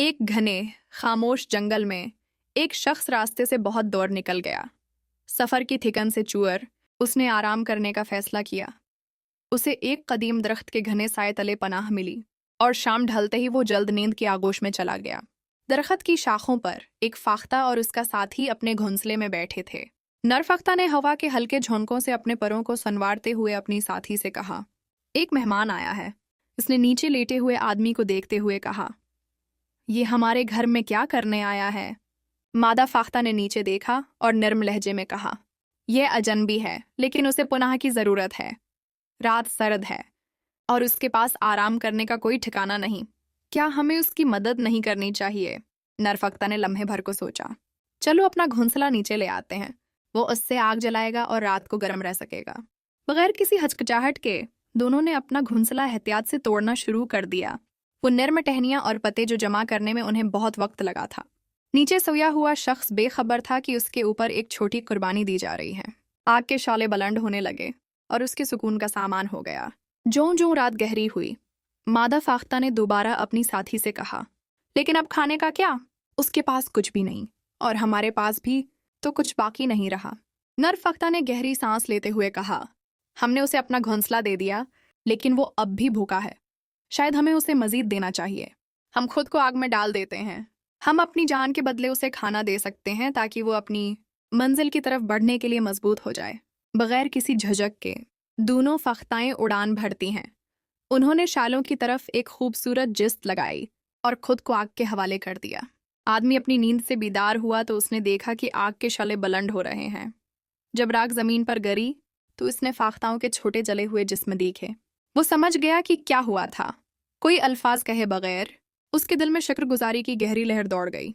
ایک گھنے خاموش جنگل میں ایک شخص راستے سے بہت دور نکل گیا۔ سفر کی تھکن سے چور اس نے آرام کرنے کا فیصلہ کیا۔ اسے ایک قدیم درخت کے گھنے سائے تلے پناہ ملی اور شام ڈھلتے ہی وہ جلد نیند کی آغوش میں چلا گیا۔ درخت کی شاخوں پر ایک فاختہ اور اس کا ساتھی اپنے گھونسلے میں بیٹھے تھے۔ نر فاختہ نے ہوا کے ہلکے جھونکوں سے اپنے پروں کو سنوارتے ہوئے اپنی ساتھی سے کہا، ایک مہمان آیا ہے۔ اس نے نیچے لیٹے ہوئے آدمی کو دیکھتے ہوئے کہا، یہ ہمارے گھر میں کیا کرنے آیا ہے؟ مادہ فاختہ نے نیچے دیکھا اور نرم لہجے میں کہا، یہ اجنبی ہے لیکن اسے پناہ کی ضرورت ہے۔ رات سرد ہے اور اس کے پاس آرام کرنے کا کوئی ٹھکانہ نہیں۔ کیا ہمیں اس کی مدد نہیں کرنی چاہیے؟ نر فاختہ نے لمحے بھر کو سوچا۔ چلو اپنا گھونسلہ نیچے لے آتے ہیں، وہ اس سے آگ جلائے گا اور رات کو گرم رہ سکے گا۔ بغیر کسی ہچکچاہٹ کے دونوں نے اپنا گھونسلہ احتیاط سے توڑنا شروع کر دیا۔ وہ نرم ٹہنیاں اور پتے جو جمع کرنے میں انہیں بہت وقت لگا تھا۔ نیچے سویا ہوا شخص بے خبر تھا کہ اس کے اوپر ایک چھوٹی قربانی دی جا رہی ہے۔ آگ کے شعلے بلند ہونے لگے اور اس کے سکون کا سامان ہو گیا۔ جوں جوں رات گہری ہوئی، مادہ فاختہ نے دوبارہ اپنی ساتھی سے کہا، لیکن اب کھانے کا کیا؟ اس کے پاس کچھ بھی نہیں اور ہمارے پاس بھی تو کچھ باقی نہیں رہا۔ نر فاختہ نے گہری سانس لیتے ہوئے کہا، ہم نے اسے اپنا گھونسلہ دے دیا لیکن وہ اب بھی بھوکا ہے۔ شاید ہمیں اسے مزید دینا چاہیے۔ ہم خود کو آگ میں ڈال دیتے ہیں۔ ہم اپنی جان کے بدلے اسے کھانا دے سکتے ہیں تاکہ وہ اپنی منزل کی طرف بڑھنے کے لیے مضبوط ہو جائے۔ بغیر کسی جھجک کے دونوں فاختائیں اڑان بھرتی ہیں۔ انہوں نے شالوں کی طرف ایک خوبصورت جست لگائی اور خود کو آگ کے حوالے کر دیا۔ آدمی اپنی نیند سے بیدار ہوا تو اس نے دیکھا کہ آگ کے شعلے بلند ہو رہے ہیں۔ جب راکھ زمین پر گری تو اس نے فاختاؤں کے چھوٹے جلے ہوئے جسم دیکھے۔ وہ سمجھ گیا کہ کیا ہوا تھا۔ کوئی الفاظ کہے بغیر اس کے دل میں شکر گزاری کی گہری لہر دوڑ گئی۔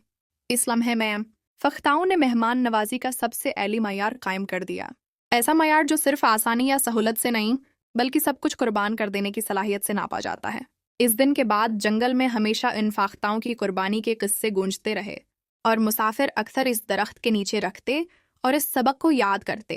اس لمحے میں فاختاؤں نے مہمان نوازی کا سب سے اعلیٰ معیار قائم کر دیا۔ ایسا معیار جو صرف آسانی یا سہولت سے نہیں بلکہ سب کچھ قربان کر دینے کی صلاحیت سے ناپا جاتا ہے۔ اس دن کے بعد جنگل میں ہمیشہ ان فاختاؤں کی قربانی کے قصے گونجتے رہے اور مسافر اکثر اس درخت کے نیچے رکھتے اور اس سبق کو یاد کرتے